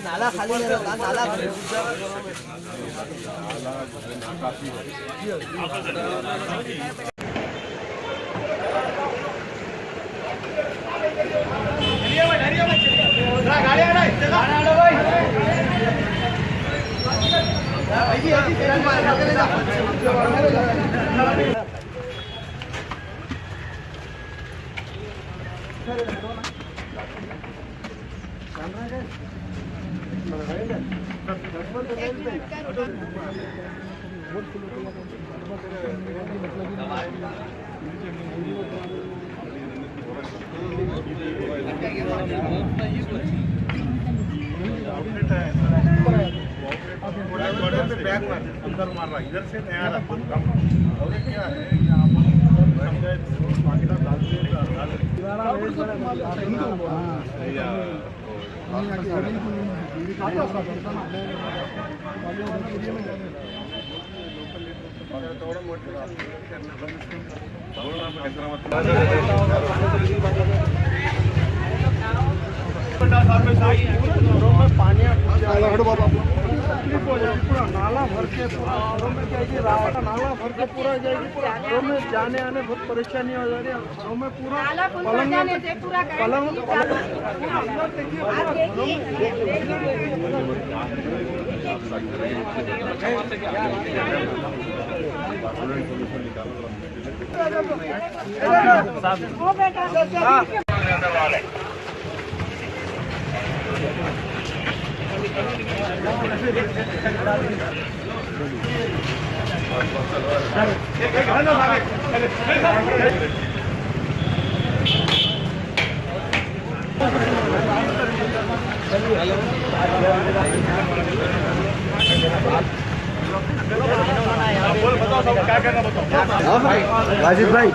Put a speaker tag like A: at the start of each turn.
A: नाला खाली नाला
B: बैग अंदर मार रहा, इधर से नया रहा। और क्या है यहाँ पर नाला भर के नाला भर के पूरा जाएगी। घरों में जाने आने बहुत परेशानी हो जा रही है। घरों में पूरा बताओ सब क्या करना बताओ। राजीव भाई,